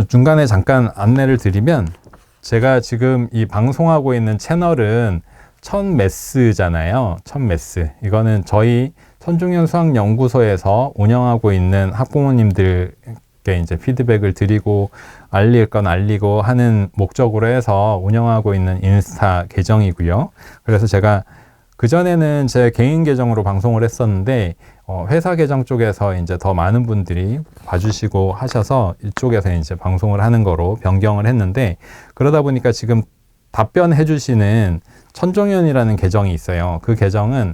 중간에 잠깐 안내를 드리면, 제가 지금 이 방송하고 있는 채널은 천메스잖아요. 천메스. 이거는 저희 손중현 수학연구소에서 운영하고 있는 학부모님들께 이제 피드백을 드리고 알릴 건 알리고 하는 목적으로 해서 운영하고 있는 인스타 계정이고요. 그래서 제가 그전에는 제 개인 계정으로 방송을 했었는데, 회사 계정 쪽에서 이제 더 많은 분들이 봐주시고 하셔서 이쪽에서 이제 방송을 하는 거로 변경을 했는데, 그러다 보니까 지금 답변해 주시는 천종현이라는 계정이 있어요. 그 계정은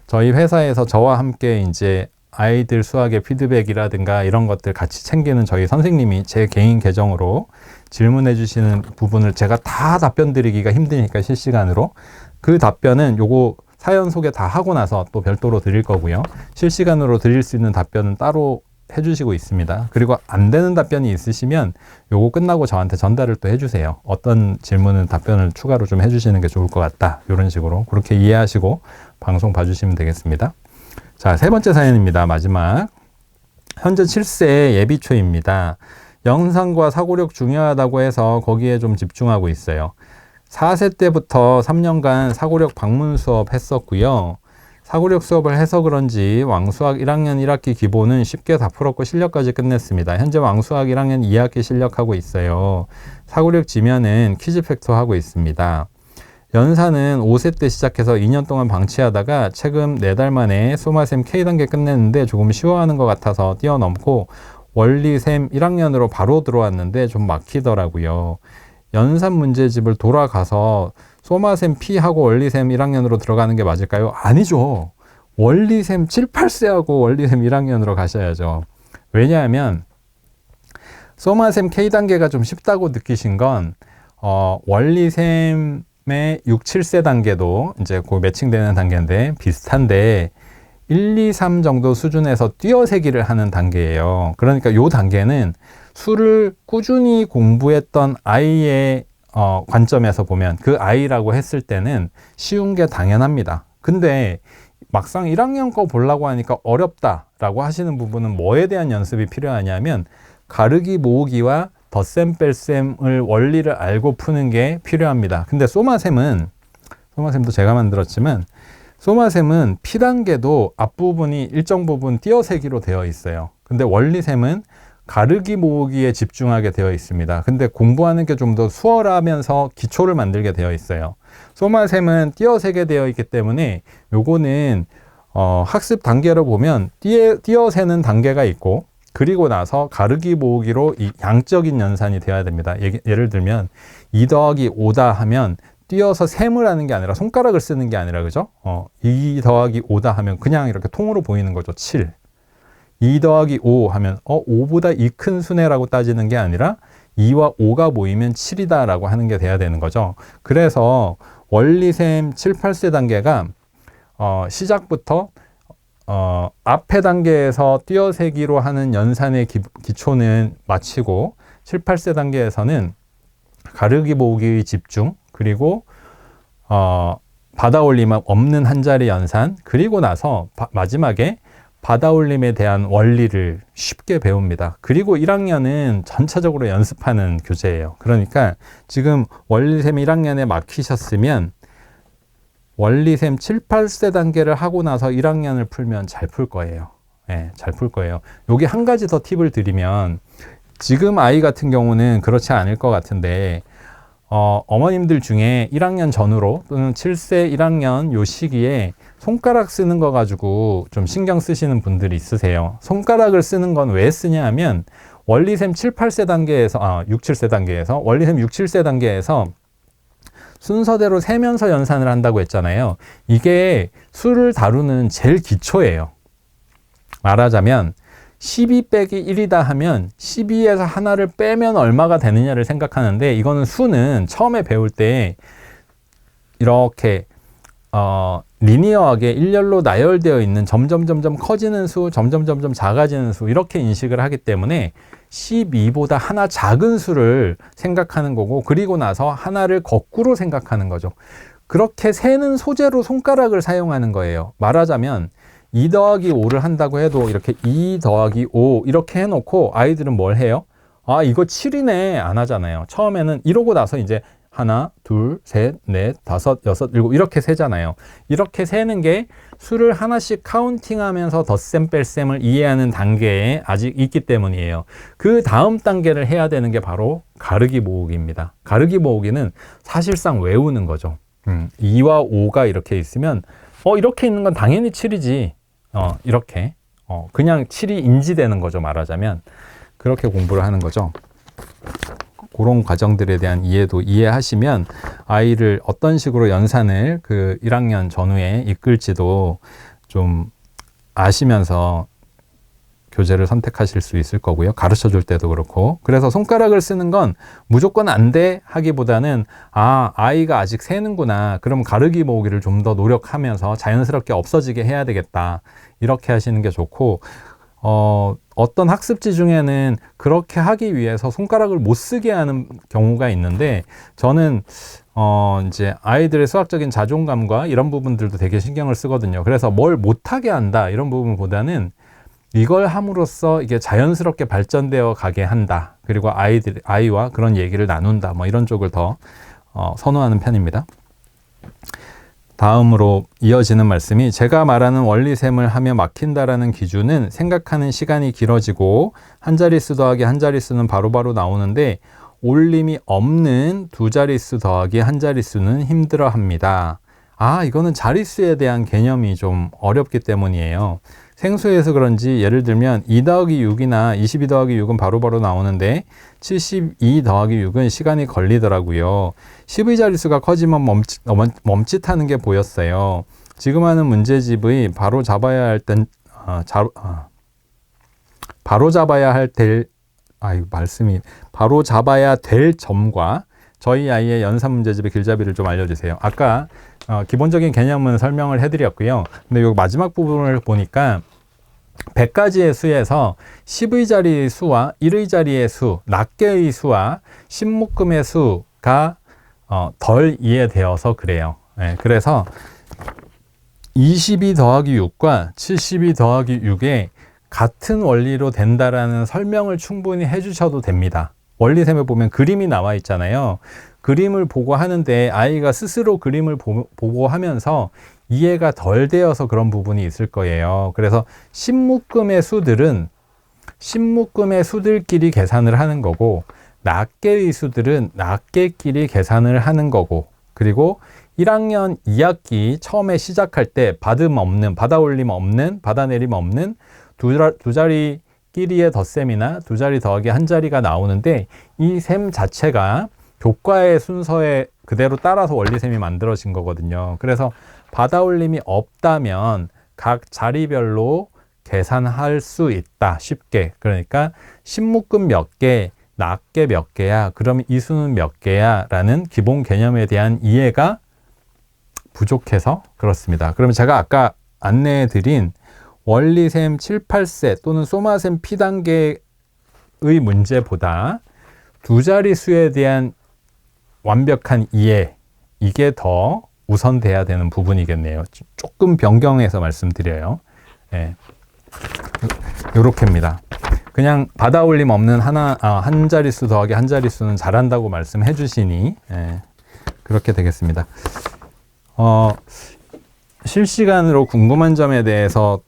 저희 회사에서 저와 함께 이제 아이들 수학의 피드백이라든가 이런 것들 같이 챙기는 저희 선생님이 제 개인 계정으로 질문해 주시는 부분을 제가 다 답변 드리기가 힘드니까 실시간으로, 그 답변은 요거 사연 소개 다 하고 나서 또 별도로 드릴 거고요. 실시간으로 드릴 수 있는 답변은 따로 해주시고 있습니다. 그리고 안 되는 답변이 있으시면 요거 끝나고 저한테 전달을 또 해주세요. 어떤 질문은 답변을 추가로 좀 해주시는 게 좋을 것 같다. 이런 식으로 그렇게 이해하시고 방송 봐주시면 되겠습니다. 자, 세 번째 사연입니다. 마지막. 현재 7세 예비초입니다. 영상과 사고력 중요하다고 해서 거기에 좀 집중하고 있어요. 4세 때부터 3년간 사고력 방문 수업 했었고요. 사고력 수업을 해서 그런지 왕수학 1학년 1학기 기본은 쉽게 다 풀었고 실력까지 끝냈습니다. 현재 왕수학 1학년 2학기 실력하고 있어요. 사고력 지면은 퀴즈 팩터 하고 있습니다. 연산은 5세 때 시작해서 2년 동안 방치하다가 최근 4달 만에 소마셈 K단계 끝냈는데 조금 쉬워하는 것 같아서 뛰어넘고 원리셈 1학년으로 바로 들어왔는데 좀 막히더라고요. 연산 문제집을 돌아가서 소마셈 P하고 원리셈 1학년으로 들어가는 게 맞을까요? 아니죠. 원리셈 7, 8세하고 원리셈 1학년으로 가셔야죠. 왜냐하면 소마셈 K단계가 좀 쉽다고 느끼신 건 원리셈의 6, 7세 단계도 이제 그 매칭되는 단계인데 비슷한데 1, 2, 3 정도 수준에서 띄어세기를 하는 단계예요. 그러니까 이 단계는 수를 꾸준히 공부했던 아이의 관점에서 보면 그 아이라고 했을 때는 쉬운 게 당연합니다. 근데 막상 1학년 거 보려고 하니까 어렵다라고 하시는 부분은 뭐에 대한 연습이 필요하냐면 가르기 모으기와 덧셈 뺄셈을 원리를 알고 푸는 게 필요합니다. 근데 소마셈도 제가 만들었지만 소마셈은 P단계도 앞부분이 일정 부분 띄어세기로 되어 있어요. 근데 원리셈은 가르기 모으기에 집중하게 되어 있습니다. 근데 공부하는 게 좀 더 수월하면서 기초를 만들게 되어 있어요. 소마셈은 띄어세게 되어 있기 때문에 요거는 학습 단계로 보면 띄어세는 단계가 있고 그리고 나서 가르기 모으기로 이 양적인 연산이 되어야 됩니다. 예를 들면 2 더하기 5다 하면 띄어서 셈을 하는 게 아니라 손가락을 쓰는 게 아니라 그죠? 2 더하기 5다 하면 그냥 이렇게 통으로 보이는 거죠. 7. 2 더하기 5 하면 5보다 이 큰 수네라고 따지는 게 아니라 2와 5가 모이면 7이다 라고 하는 게 돼야 되는 거죠. 그래서 원리셈 7, 8세 단계가 시작부터 앞에 단계에서 띄어세기로 하는 연산의 기초는 마치고 7, 8세 단계에서는 가르기 모으기 집중 그리고 받아올림 없는 한 자리 연산 그리고 나서 마지막에 받아올림에 대한 원리를 쉽게 배웁니다. 그리고 1학년은 전체적으로 연습하는 교재예요. 그러니까 지금 원리셈 1학년에 막히셨으면 원리셈 7, 8세 단계를 하고 나서 1학년을 풀면 잘 풀 거예요. 네, 잘 풀 거예요. 여기 한 가지 더 팁을 드리면 지금 아이 같은 경우는 그렇지 않을 것 같은데 어머님들 중에 1학년 전후로 또는 7세 1학년 요 시기에 손가락 쓰는 거 가지고 좀 신경 쓰시는 분들이 있으세요. 손가락을 쓰는 건 왜 쓰냐 하면 원리셈 7, 8세 단계에서 6, 7세 단계에서 원리셈 6, 7세 단계에서 순서대로 세면서 연산을 한다고 했잖아요. 이게 수를 다루는 제일 기초예요. 말하자면 12 빼기 1이다 하면 12에서 하나를 빼면 얼마가 되느냐를 생각하는데 이거는 수는 처음에 배울 때 이렇게 리니어하게 일렬로 나열되어 있는 점점 커지는 수, 점점 작아지는 수 이렇게 인식을 하기 때문에 12보다 하나 작은 수를 생각하는 거고 그리고 나서 하나를 거꾸로 생각하는 거죠. 그렇게 세는 소재로 손가락을 사용하는 거예요. 말하자면 2 더하기 5를 한다고 해도 이렇게 2 더하기 5 이렇게 해놓고 아이들은 뭘 해요? 아, 이거 7이네. 안 하잖아요. 처음에는 이러고 나서 이제 하나, 둘, 셋, 넷, 다섯, 여섯, 일곱 이렇게 세잖아요. 이렇게 세는 게 수를 하나씩 카운팅하면서 덧셈 뺄셈을 이해하는 단계에 아직 있기 때문이에요. 그 다음 단계를 해야 되는 게 바로 가르기 모으기입니다. 가르기 모으기는 사실상 외우는 거죠. 2와 5가 이렇게 있으면 이렇게 있는 건 당연히 7이지. 이렇게 그냥 7이 인지되는 거죠. 말하자면 그렇게 공부를 하는 거죠. 그런 과정들에 대한 이해도 이해하시면 아이를 어떤 식으로 연산을 그 1학년 전후에 이끌지도 좀 아시면서 교재를 선택하실 수 있을 거고요. 가르쳐 줄 때도 그렇고. 그래서 손가락을 쓰는 건 무조건 안 돼 하기보다는 아이가 아직 세는구나. 그럼 가르기 모으기를 좀 더 노력하면서 자연스럽게 없어지게 해야 되겠다. 이렇게 하시는 게 좋고, 어떤 학습지 중에는 그렇게 하기 위해서 손가락을 못 쓰게 하는 경우가 있는데, 저는 이제 아이들의 수학적인 자존감과 이런 부분들도 되게 신경을 쓰거든요. 그래서 뭘 못하게 한다 이런 부분보다는 이걸 함으로써 이게 자연스럽게 발전되어 가게 한다. 그리고 아이와 그런 얘기를 나눈다. 뭐 이런 쪽을 더 선호하는 편입니다. 다음으로 이어지는 말씀이, 제가 말하는 원리셈을 하며 막힌다라는 기준은 생각하는 시간이 길어지고 한 자릿수 더하기 한 자릿수는 바로바로 나오는데 올림이 없는 두 자릿수 더하기 한 자릿수는 힘들어합니다. 이거는 자릿수에 대한 개념이 좀 어렵기 때문이에요. 생수에서 그런지 예를 들면 2 더하기 6이나 22 더하기 6은 바로바로 나오는데 72 더하기 6은 시간이 걸리더라고요. 10의 자릿수가 커지면 멈칫하는 게 보였어요. 지금 하는 문제집의 바로 잡아야 될 점과 저희 아이의 연산 문제집의 길잡이를 좀 알려주세요. 아까 기본적인 개념은 설명을 해드렸고요. 근데 요 마지막 부분을 보니까 100가지의 수에서 10의 자리 수와 1의 자리의 수, 낱개의 수와 10묶음의 수가 덜 이해되어서 그래요. 그래서 22 더하기 6과 72 더하기 6에 같은 원리로 된다라는 설명을 충분히 해주셔도 됩니다. 원리셈에 보면 그림이 나와 있잖아요. 그림을 보고 하는데 아이가 스스로 그림을 보고 하면서 이해가 덜 되어서 그런 부분이 있을 거예요. 그래서 10묶음의 수들은 10묶음의 수들끼리 계산을 하는 거고, 낱개의 수들은 낱개끼리 계산을 하는 거고, 그리고 1학년 2학기 처음에 시작할 때 받아올림 없는, 받아내림 없는 두 자리 끼리의 덧셈이나 두 자리 더하기 한 자리가 나오는데, 이 셈 자체가 교과의 순서에 그대로 따라서 원리셈이 만들어진 거거든요. 그래서 받아올림이 없다면 각 자리별로 계산할 수 있다. 쉽게. 그러니까 10묶음 몇 개, 낱개 몇 개야, 그럼 이 수는 몇 개야 라는 기본 개념에 대한 이해가 부족해서 그렇습니다. 그러면 제가 아까 안내해 드린 원리셈 7, 8세 또는 소마셈 P단계의 문제보다 두 자릿수에 대한 완벽한 이해, 이게 더 우선돼야 되는 부분이겠네요. 조금 변경해서 말씀드려요. 요렇게입니다. 그냥 받아올림 없는 한 자릿수 더하기 한 자릿수는 잘한다고 말씀해 주시니 그렇게 되겠습니다. 실시간으로 궁금한 점에 대해서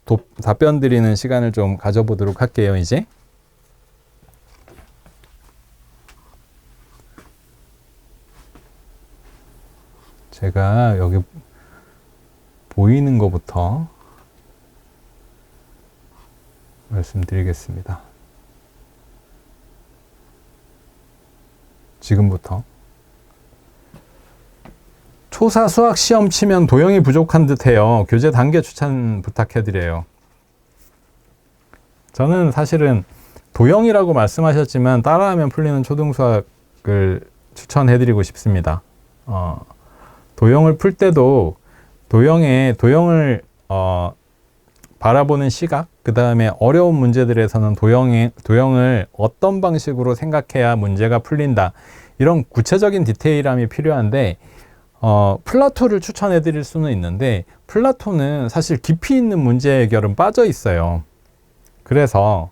답변 드리는 시간을 좀 가져보도록 할게요, 이제. 제가 여기 보이는 것부터 말씀드리겠습니다. 지금부터. 초사 수학 시험 치면 도형이 부족한 듯해요. 교재 단계 추천 부탁해드려요. 저는 사실은 도형이라고 말씀하셨지만 따라하면 풀리는 초등수학을 추천해드리고 싶습니다. 도형을 풀 때도 도형을 바라보는 시각, 그 다음에 어려운 문제들에서는 도형을 어떤 방식으로 생각해야 문제가 풀린다, 이런 구체적인 디테일함이 필요한데, 플라토를 추천해 드릴 수는 있는데 플라토는 사실 깊이 있는 문제 해결은 빠져 있어요. 그래서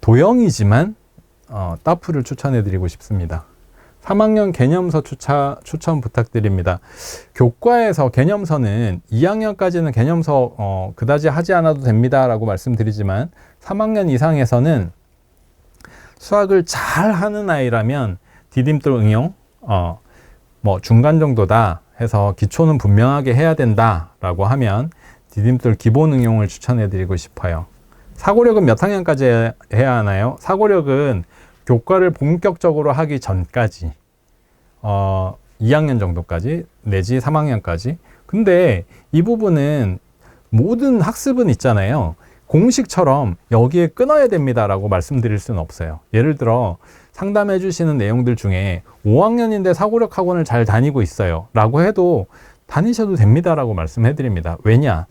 도형이지만 따프를 추천해 드리고 싶습니다. 3학년 개념서 추천 부탁드립니다. 교과에서 개념서는 2학년까지는 개념서 그다지 하지 않아도 됩니다 라고 말씀드리지만 3학년 이상에서는 수학을 잘 하는 아이라면 디딤돌 응용 뭐 중간 정도다 해서 기초는 분명하게 해야 된다 라고 하면 디딤돌 기본 응용을 추천해 드리고 싶어요. 사고력은 몇 학년까지 해야 하나요? 사고력은 교과를 본격적으로 하기 전까지 2학년 정도까지 내지 3학년까지. 근데 이 부분은 모든 학습은 있잖아요. 공식처럼 여기에 끊어야 됩니다 라고 말씀드릴 수는 없어요. 예를 들어 상담해 주시는 내용들 중에 5학년인데 사고력 학원을 잘 다니고 있어요 라고 해도 다니셔도 됩니다 라고 말씀해 드립니다. 왜냐?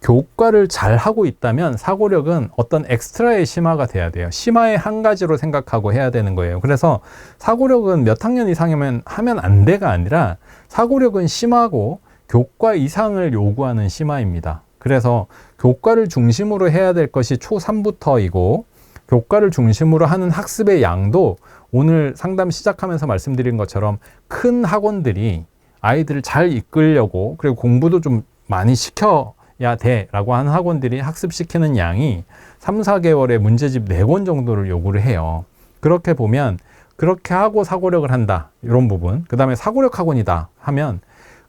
교과를 잘 하고 있다면 사고력은 어떤 엑스트라의 심화가 돼야 돼요. 심화의 한 가지로 생각하고 해야 되는 거예요. 그래서 사고력은 몇 학년 이상이면 하면 안 돼가 아니라 사고력은 심화고 교과 이상을 요구하는 심화입니다. 그래서 교과를 중심으로 해야 될 것이 초3부터이고 교과를 중심으로 하는 학습의 양도 오늘 상담 시작하면서 말씀드린 것처럼 큰 학원들이 아이들을 잘 이끌려고 그리고 공부도 좀 많이 시켜야 돼 라고 하는 학원들이 학습시키는 양이 3, 4개월에 문제집 4권 정도를 요구를 해요. 그렇게 보면 그렇게 하고 사고력을 한다 이런 부분, 그 다음에 사고력 학원이다 하면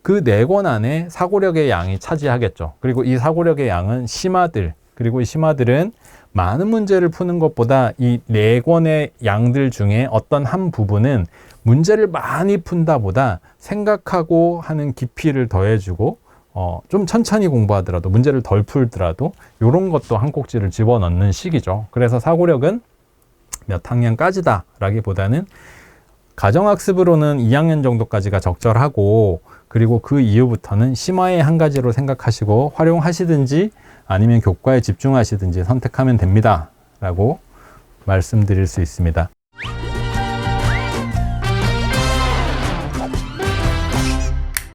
그 4권 안에 사고력의 양이 차지하겠죠. 그리고 이 사고력의 양은 심화들, 그리고 이 심화들은 많은 문제를 푸는 것보다 이 4권의 양들 중에 어떤 한 부분은 문제를 많이 푼다 보다 생각하고 하는 깊이를 더해주고 좀 천천히 공부하더라도 문제를 덜 풀더라도 이런 것도 한 꼭지를 집어넣는 시기죠. 그래서 사고력은 몇 학년까지다 라기보다는 가정학습으로는 2학년 정도까지가 적절하고 그리고 그 이후부터는 심화의 한 가지로 생각하시고 활용하시든지 아니면 교과에 집중하시든지 선택하면 됩니다 라고 말씀드릴 수 있습니다.